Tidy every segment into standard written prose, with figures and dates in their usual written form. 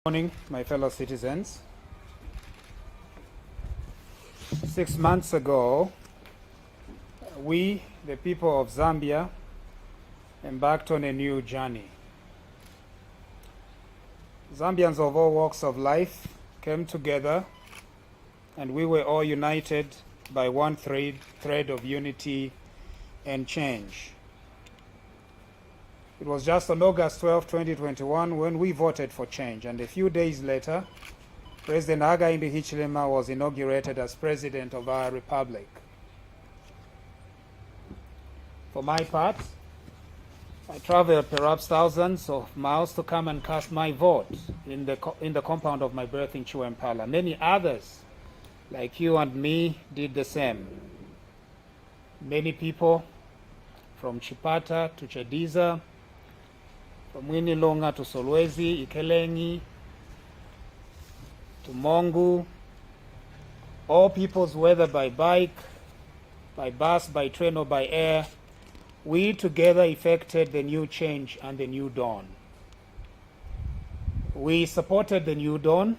Good morning, my fellow citizens. 6 months ago, we, the people of Zambia, embarked on a new journey. Zambians of all walks of life came together, and we were all united by one thread of unity and change. It was just on August 12, 2021, when we voted for change, and a few days later, President Hakainde Hichilema was inaugurated as President of our Republic. For my part, I traveled perhaps thousands of miles to come and cast my vote in the compound of my birth in Chiwempala. Many others, like you and me, did the same. Many people from Chipata to Chediza, from Winilonga to Solwezi, Ikelengi, to Mongu, all peoples, whether by bike, by bus, by train, or by air, we together effected the new change and the new dawn. We supported the new dawn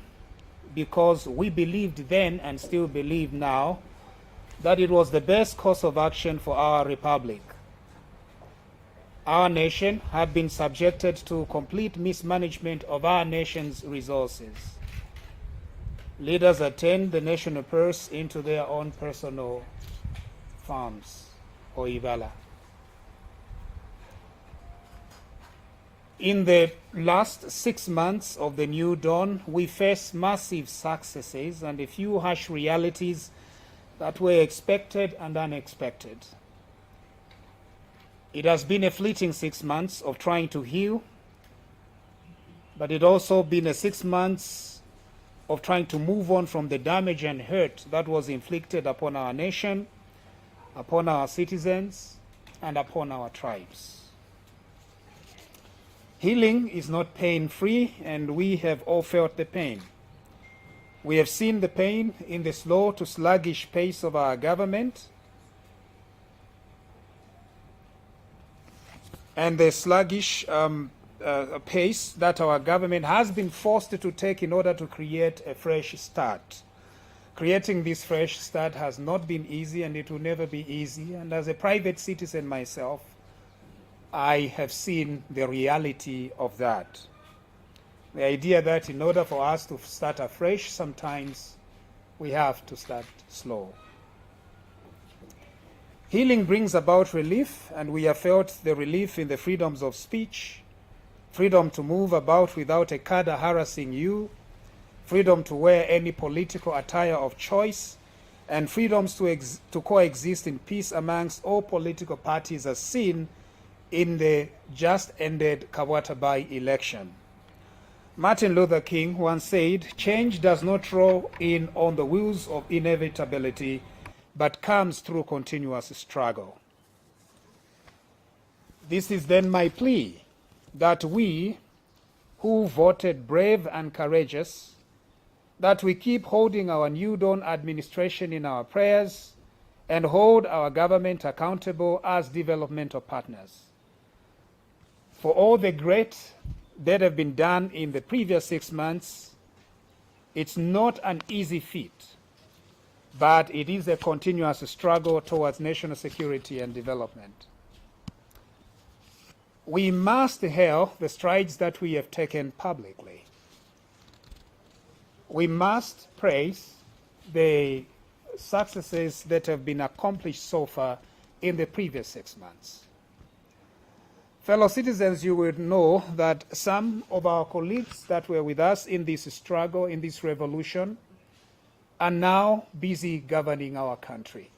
because we believed then and still believe now that it was the best course of action for our republic. Our nation had been subjected to complete mismanagement of our nation's resources. Leaders had turned the national purse into their own personal farms or ivala. In the last 6 months of the new dawn, we faced massive successes and a few harsh realities that were expected and unexpected. It has been a fleeting 6 months of trying to heal, but it also been a 6 months of trying to move on from the damage and hurt that was inflicted upon our nation, upon our citizens, and upon our tribes. Healing is not pain-free, and we have all felt the pain. We have seen the pain in the slow to sluggish pace of our government, and the sluggish pace that our government has been forced to take in order to create a fresh start. Creating this fresh start has not been easy, and it will never be easy. And as a private citizen myself, I have seen the reality of that. The idea that in order for us to start afresh, sometimes we have to start slow. Healing brings about relief, and we have felt the relief in the freedoms of speech, freedom to move about without a cadre harassing you, freedom to wear any political attire of choice, and freedoms to coexist in peace amongst all political parties as seen in the just ended Kawata by-election. Martin Luther King once said, "Change does not roll in on the wheels of inevitability, but comes through continuous struggle." This is then my plea, that we who voted brave and courageous, that we keep holding our New Dawn administration in our prayers and hold our government accountable as developmental partners. For all the great that have been done in the previous 6 months, it's not an easy feat, but it is a continuous struggle towards national security and development. We must hail the strides that we have taken publicly. We must praise the successes that have been accomplished so far in the previous 6 months. Fellow citizens, you will know that some of our colleagues that were with us in this struggle, in this revolution, are now busy governing our country.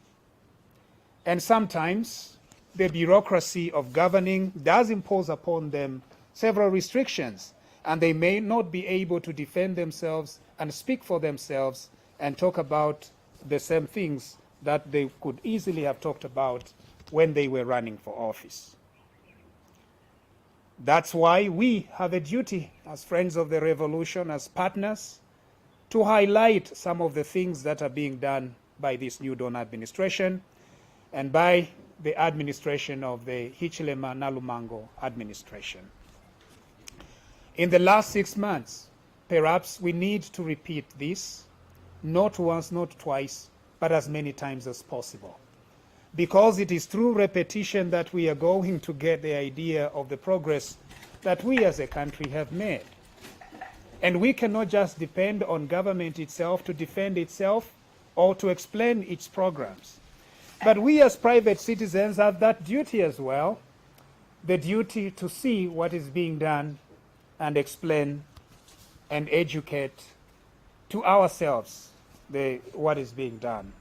And sometimes the bureaucracy of governing does impose upon them several restrictions, and they may not be able to defend themselves and speak for themselves and talk about the same things that they could easily have talked about when they were running for office. That's why we have a duty as friends of the revolution, as partners, to highlight some of the things that are being done by this New Dawn administration and by the administration of the Hichilema Nalumango administration. In the last 6 months, perhaps we need to repeat this, not once, not twice, but as many times as possible. Because it is through repetition that we are going to get the idea of the progress that we as a country have made. And we cannot just depend on government itself to defend itself or to explain its programs. But we as private citizens have that duty as well, the duty to see what is being done and explain and educate to ourselves what is being done.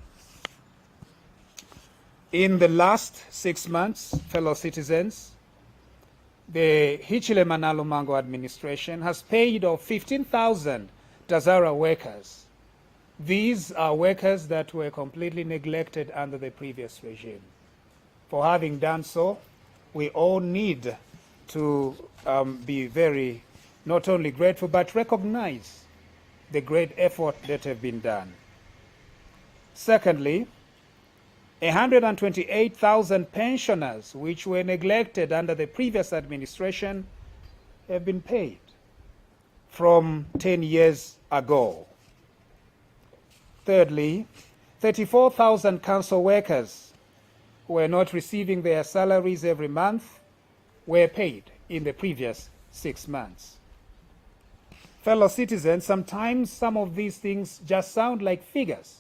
In the last 6 months, fellow citizens, the Hichilema Lumango administration has paid off 15,000 Tazara workers. These are workers that were completely neglected under the previous regime. For having done so, we all need to be very, not only grateful, but recognize the great effort that have been done. Secondly, 128,000 pensioners which were neglected under the previous administration have been paid from 10 years ago. Thirdly, 34,000 council workers who were not receiving their salaries every month were paid in the previous 6 months. Fellow citizens, sometimes some of these things just sound like figures.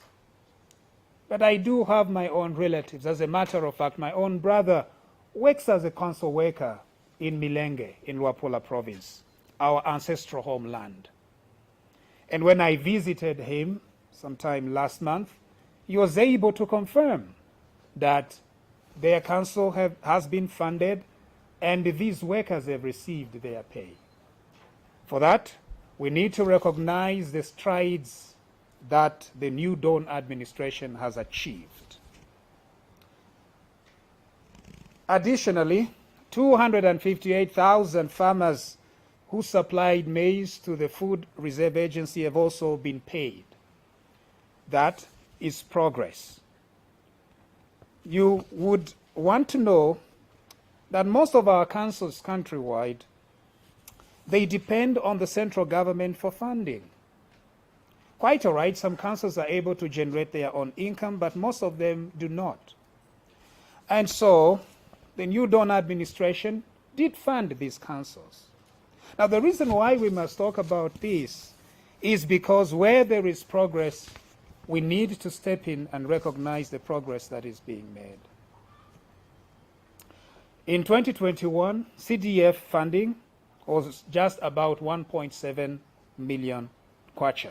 But I do have my own relatives. As a matter of fact, my own brother works as a council worker in Milenge, in Luapula province, our ancestral homeland. And when I visited him sometime last month, he was able to confirm that their council has been funded and these workers have received their pay. For that, we need to recognize the strides that the New Dawn administration has achieved. Additionally, 258,000 farmers who supplied maize to the Food Reserve Agency have also been paid. That is progress. You would want to know that most of our councils countrywide, they depend on the central government for funding. Quite all right, some councils are able to generate their own income, but most of them do not. And so the New Dawn administration did fund these councils. Now, the reason why we must talk about this is because where there is progress, we need to step in and recognize the progress that is being made. In 2021, CDF funding was just about 1.7 million kwacha.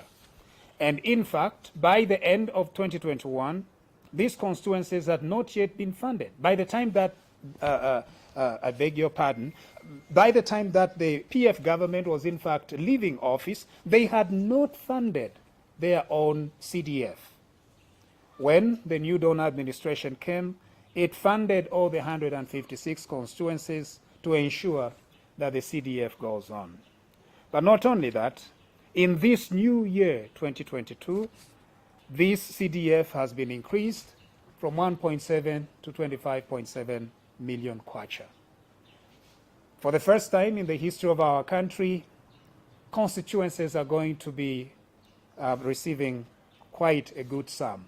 And in fact, by the end of 2021, these constituencies had not yet been funded. By the time that, I beg your pardon, by the time that the PF government was in fact leaving office, they had not funded their own CDF. When the New Dawn administration came, it funded all the 156 constituencies to ensure that the CDF goes on. But not only that, in this new year, 2022, this CDF has been increased from 1.7 to 25.7 million kwacha. For the first time in the history of our country, constituencies are going to be receiving quite a good sum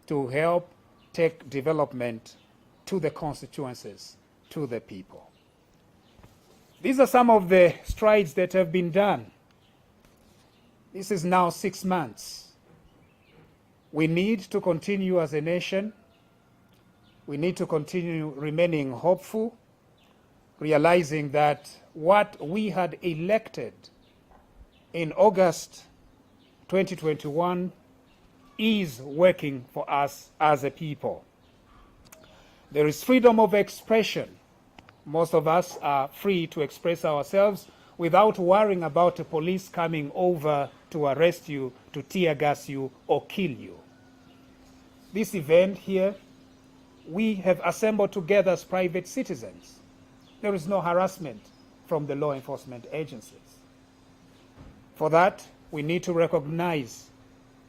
to help take development to the constituencies, to the people. These are some of the strides that have been done. This is now 6 months. We need to continue as a nation. We need to continue remaining hopeful, realizing that what we had elected in August 2021 is working for us as a people. There is freedom of expression. Most of us are free to express ourselves without worrying about the police coming over to arrest you, to tear gas you, or kill you. This event here, we have assembled together as private citizens. There is no harassment from the law enforcement agencies. For that, we need to recognize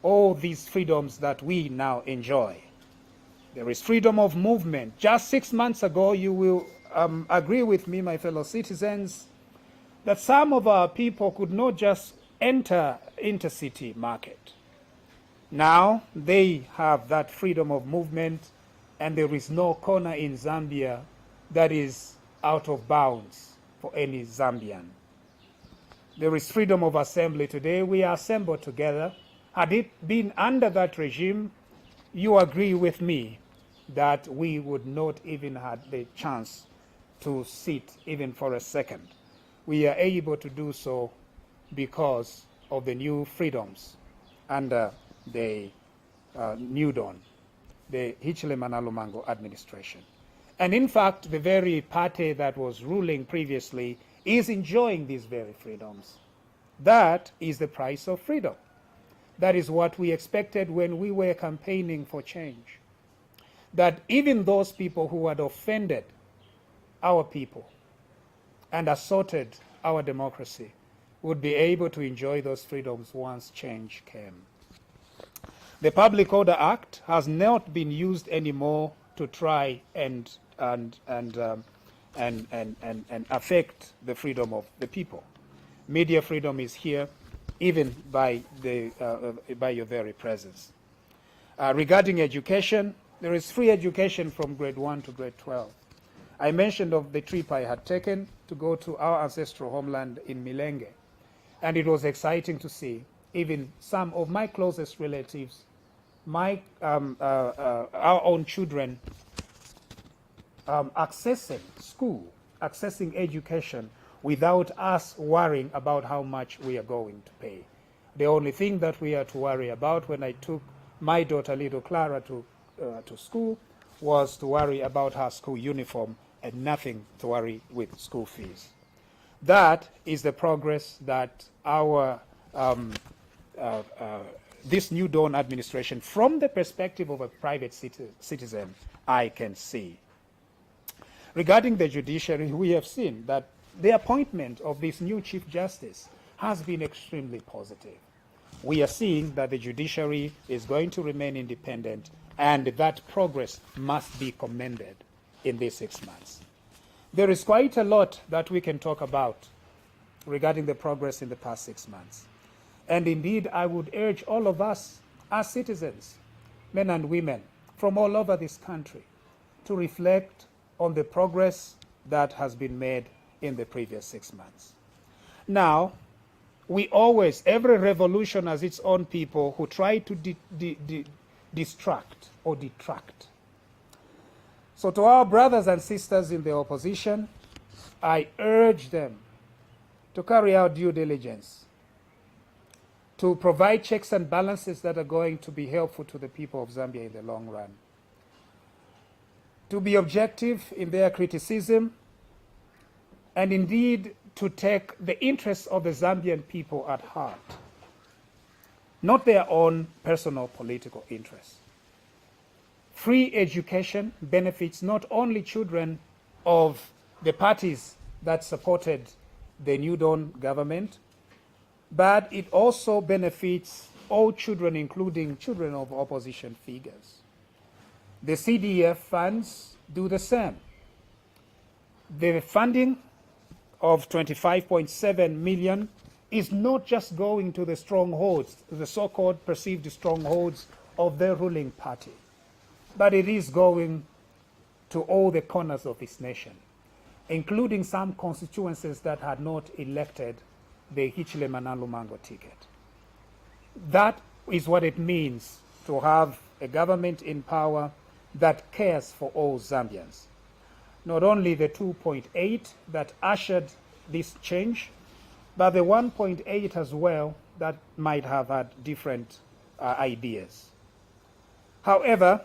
all these freedoms that we now enjoy. There is freedom of movement. Just 6 months ago, you will agree with me, my fellow citizens, that some of our people could not just enter intercity market. Now they have that freedom of movement, and there is no corner in Zambia that is out of bounds for any Zambian. There is freedom of assembly today. We are assembled together. Had it been under that regime, you agree with me that we would not even have the chance to sit even for a second. We are able to do so because of the new freedoms under the New Dawn, the Hichilema Lumango administration. And in fact, the very party that was ruling previously is enjoying these very freedoms. That is the price of freedom. That is what we expected when we were campaigning for change. That even those people who had offended our people and assaulted our democracy would be able to enjoy those freedoms once change came. The Public Order Act has not been used anymore to try and affect the freedom of the people. Media freedom is here, even by your very presence. Regarding education, there is free education from grade 1 to grade 12. I mentioned of the trip I had taken to go to our ancestral homeland in Milenge, and it was exciting to see even some of my closest relatives, our own children, accessing school, accessing education without us worrying about how much we are going to pay. The only thing that we had to worry about when I took my daughter, little Clara, to school was to worry about her school uniform and nothing to worry with school fees. That is the progress that our this New Dawn administration, from the perspective of a private citizen, I can see. Regarding the judiciary, we have seen that the appointment of this new Chief Justice has been extremely positive. We are seeing that the judiciary is going to remain independent, and that progress must be commended in these 6 months. There is quite a lot that we can talk about regarding the progress in the past 6 months. And indeed, I would urge all of us as citizens, men and women from all over this country, to reflect on the progress that has been made in the previous 6 months. Now, every revolution has its own people who try to distract or detract. So to our brothers and sisters in the opposition, I urge them to carry out due diligence, to provide checks and balances that are going to be helpful to the people of Zambia in the long run, to be objective in their criticism, and indeed to take the interests of the Zambian people at heart, not their own personal political interests. Free education benefits not only children of the parties that supported the New Dawn government, but it also benefits all children, including children of opposition figures. The CDF funds do the same. The funding of 25.7 million is not just going to the strongholds, the so-called perceived strongholds of the ruling party, but it is going to all the corners of this nation, including some constituencies that had not elected the Hichilema Lumango ticket. That is what it means to have a government in power that cares for all Zambians. Not only the 2.8 that ushered this change, but the 1.8 as well that might have had different ideas. However,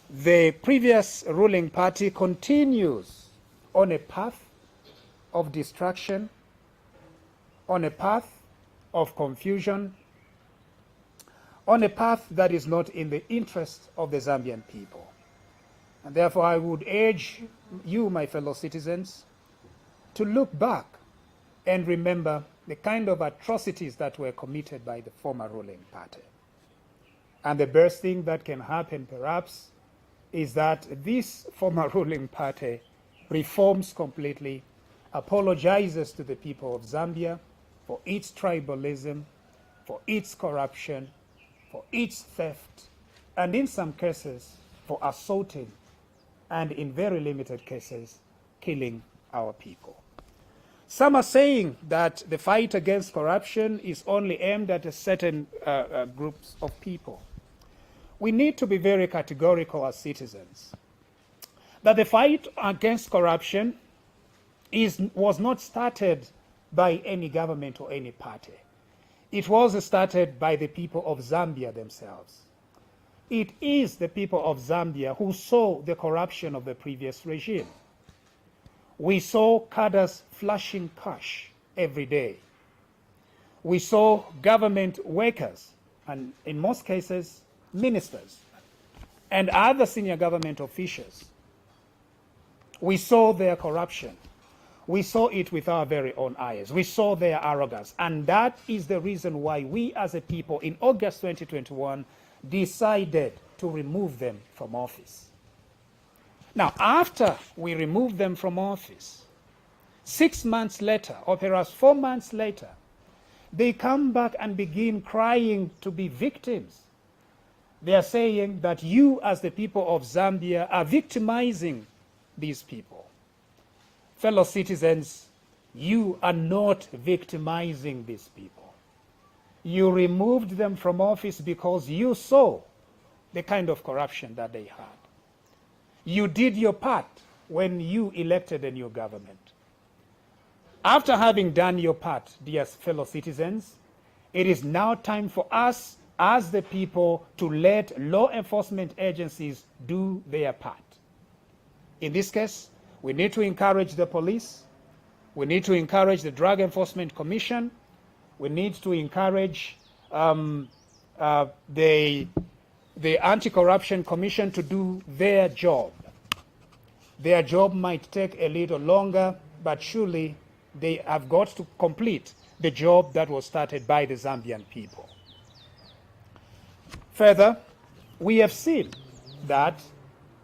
the previous ruling party continues on a path of destruction, on a path of confusion, on a path that is not in the interest of the Zambian people. And therefore, I would urge you, my fellow citizens, to look back and remember the kind of atrocities that were committed by the former ruling party. And the best thing that can happen, perhaps, is that this former ruling party reforms completely, apologizes to the people of Zambia for its tribalism, for its corruption, for its theft, and in some cases for assaulting, and in very limited cases, killing our people. Some are saying that the fight against corruption is only aimed at a certain groups of people. We need to be very categorical as citizens that the fight against corruption was not started by any government or any party. It was started by the people of Zambia themselves. It is the people of Zambia who saw the corruption of the previous regime. We saw cadres flashing cash every day. We saw government workers, and in most cases, ministers, and other senior government officials. We saw their corruption. We saw it with our very own eyes. We saw their arrogance. And that is the reason why we as a people in August 2021 decided to remove them from office. Now, after we removed them from office, 6 months later, or perhaps 4 months later, they come back and begin crying to be victims. They are saying that you, as the people of Zambia, are victimizing these people. Fellow citizens, you are not victimizing these people. You removed them from office because you saw the kind of corruption that they had. You did your part when you elected a new government. After having done your part, dear fellow citizens, it is now time for us as the people to let law enforcement agencies do their part. In this case, we need to encourage the police. We need to encourage the Drug Enforcement Commission. We need to encourage the Anti-Corruption Commission to do their job. Their job might take a little longer, but surely they have got to complete the job that was started by the Zambian people. Further, we have seen that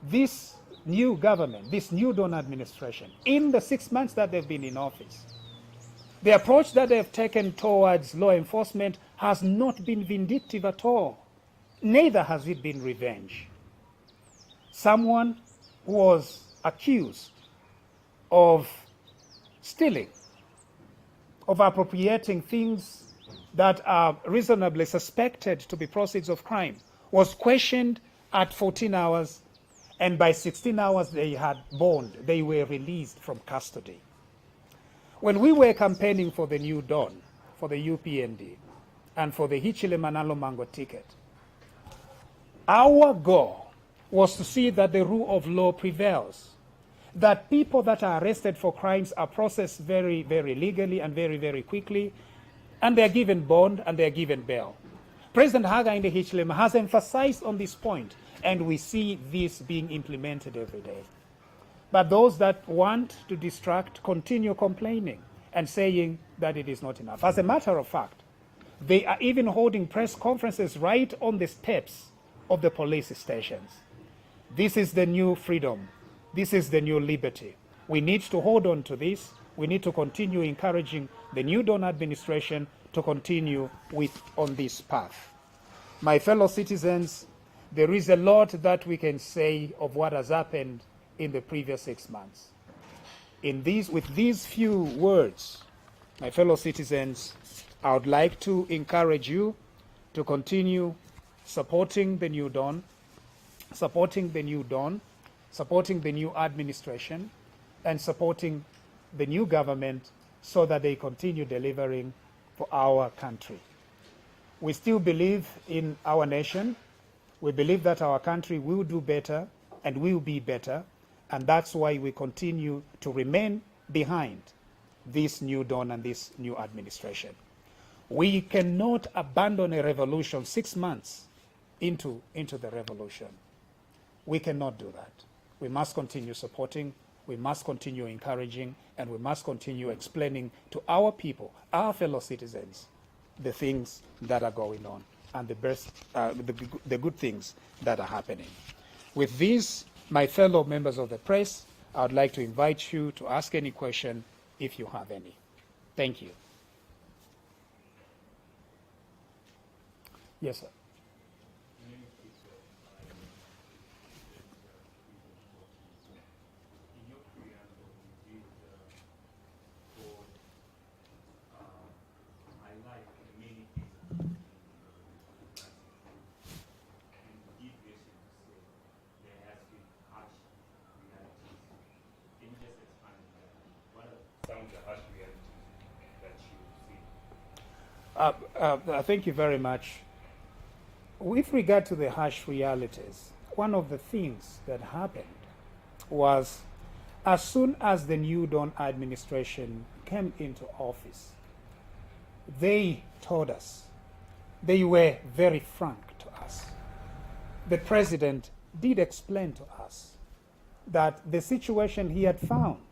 this new government, this new Dawn administration, in the 6 months that they've been in office, the approach that they've taken towards law enforcement has not been vindictive at all. Neither has it been revenge. Someone who was accused of stealing, of appropriating things that are reasonably suspected to be proceeds of crime, was questioned at 14 hours, and by 16 hours they had bond. They were released from custody. When we were campaigning for the new Dawn, for the UPND, and for the Hichile Manalo Mango ticket, our goal was to see that the rule of law prevails, that people that are arrested for crimes are processed very, very legally and very, very quickly, and they are given bond and they are given bail. President Hakainde Hichilema has emphasized on this point, and we see this being implemented every day. But those that want to distract continue complaining and saying that it is not enough. As a matter of fact, they are even holding press conferences right on the steps of the police stations. This is the new freedom. This is the new liberty. We need to hold on to this. We need to continue encouraging the new Dawn administration to continue on this path. My fellow citizens, there is a lot that we can say of what has happened in the previous 6 months. With these few words, my fellow citizens, I would like to encourage you to continue supporting the new Dawn, supporting the new administration, and supporting the new government so that they continue delivering for our country. We still believe in our nation. We believe that our country will do better and will be better, and that's why we continue to remain behind this new Dawn and this new administration. We cannot abandon a revolution 6 months into the revolution. We cannot do that. We must continue supporting, we must continue encouraging, and we must continue explaining to our people, our fellow citizens, the things that are going on and the good things that are happening. With these, my fellow members of the press, I would like to invite you to ask any question if you have any. Thank you. Yes, sir. Thank you very much. With regard to the harsh realities, one of the things that happened was as soon as the New Dawn administration came into office, they told us, they were very frank to us. The president did explain to us that the situation he had found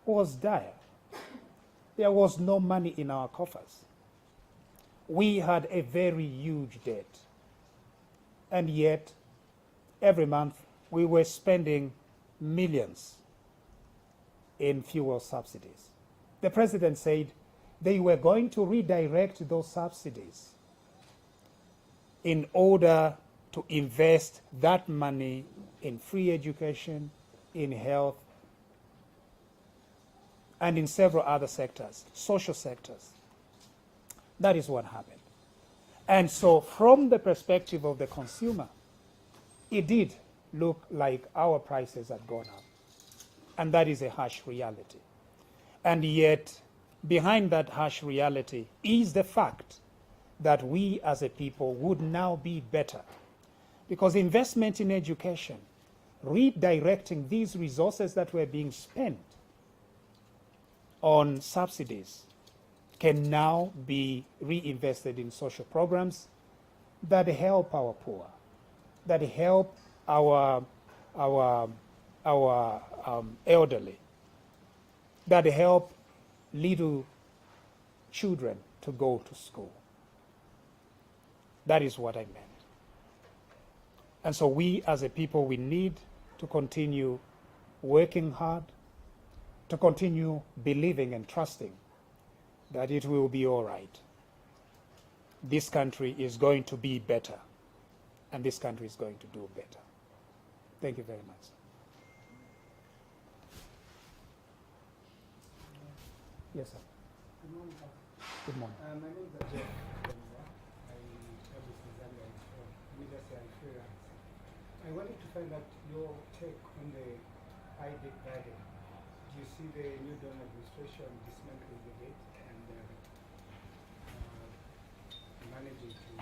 was dire. There was no money in our coffers. We had a very huge debt. And yet, every month, we were spending millions in fuel subsidies. The president said they were going to redirect those subsidies in order to invest that money in free education, in health, and in several other sectors, social sectors. That is what happened. And so from the perspective of the consumer, it did look like our prices had gone up. And that is a harsh reality. And yet, behind that harsh reality is the fact that we as a people would now be better. Because investment in education, redirecting these resources that were being spent on subsidies, can now be reinvested in social programs that help our poor, that help our elderly, that help little children to go to school. That is what I meant. And so we as a people, we need to continue working hard, to continue believing and trusting that it will be all right. This country is going to be better, and this country is going to do better. Thank you very much. Yes, sir. Good morning. Good morning. My name is Jeff. I publish in Zambia for media and freelance. I wanted to find out your take on the ID garden. Do you see the New Dawn administration dismantling the gate and managing to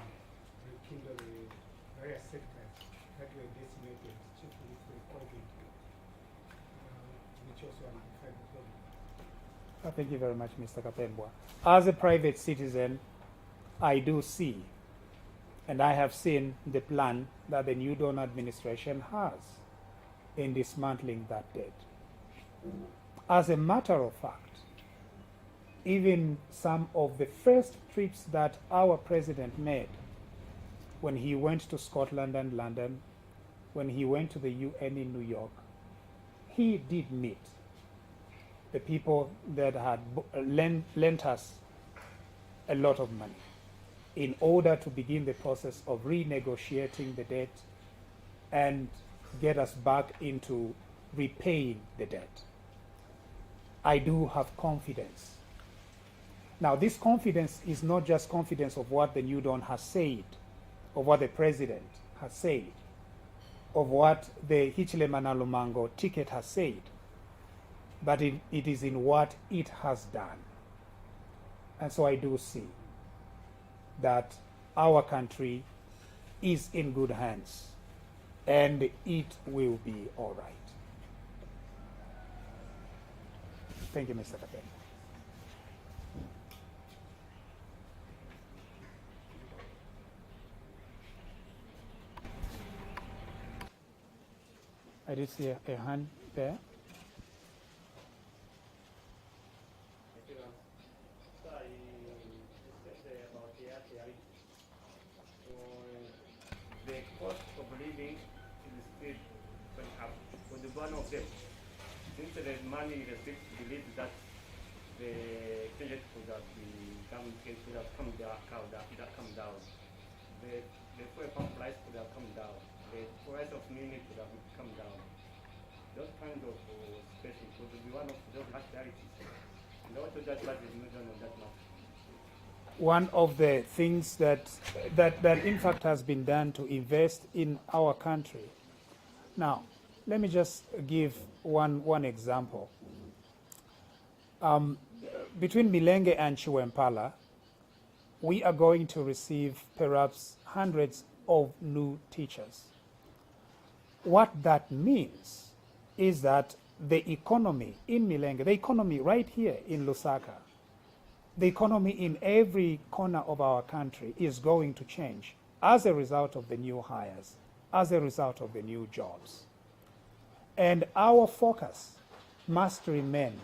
rekindle the various sectors that were decimated, chiefly through COVID, which also amplified the problem? Thank you very much, Mr. Kapembwa. As a private citizen, I do see, and I have seen the plan that the New Dawn administration has in dismantling that debt. As a matter of fact, even some of the first trips that our president made, when he went to Scotland and London, when he went to the UN in New York, he did meet the people that had lent us a lot of money in order to begin the process of renegotiating the debt and get us back into repaying the debt. I do have confidence. Now, this confidence is not just confidence of what the New Dawn has said, of what the president has said, of what the Hichilema Lumango ticket has said, but it is in what it has done. And so I do see that our country is in good hands and it will be all right. Thank you, Mr. Kapembwa. I did see a hand there. The cost of living in the state went up for the one of them. Since there is money in the state, believe that the exchange rate could have come down. the fuel pump price could have come down. The price of milk could have come down. Those kinds of situations could be one of those realities. And also that is not done on that matter. One of the things that in fact has been done to invest in our country. Now, let me just give one example. Between Milenge and Chiwempala, we are going to receive perhaps hundreds of new teachers. What that means is that the economy in Milenge, the economy right here in Lusaka, the economy in every corner of our country is going to change as a result of the new hires, as a result of the new jobs. And our focus must remain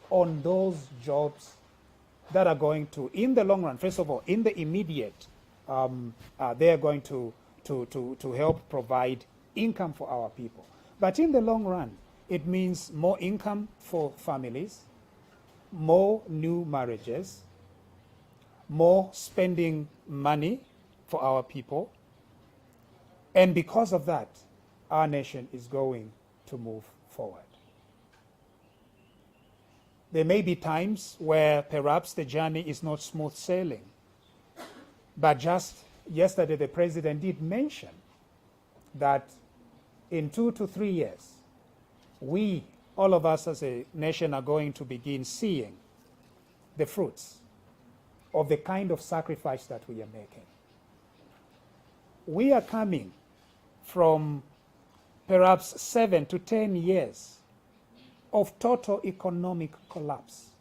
on those jobs that are going to, in the long run, first of all, in the immediate, they are going to help provide income for our people. But in the long run, it means more income for families, more new marriages, more spending money for our people. And because of that, our nation is going to move forward. There may be times where perhaps the journey is not smooth sailing. But just yesterday, the president did mention that in 2 to 3 years, we, all of us as a nation, are going to begin seeing the fruits of the kind of sacrifice that we are making. We are coming from perhaps 7 to 10 years of total economic collapse.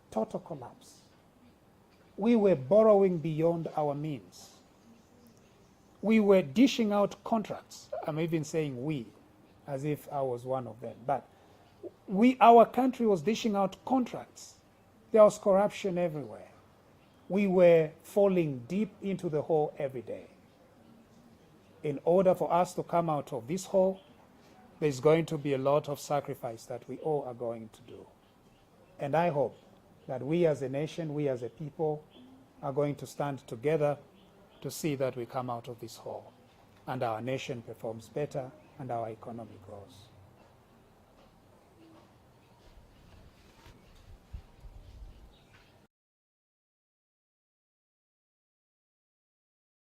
Total collapse. We were borrowing beyond our means. We were dishing out contracts. I'm even saying we, as if I was one of them. But our country was dishing out contracts. There was corruption everywhere. We were falling deep into the hole every day. In order for us to come out of this hole, there's going to be a lot of sacrifice that we all are going to do. And I hope that we as a nation, we as a people, are going to stand together to see that we come out of this hole and our nation performs better and our economy grows.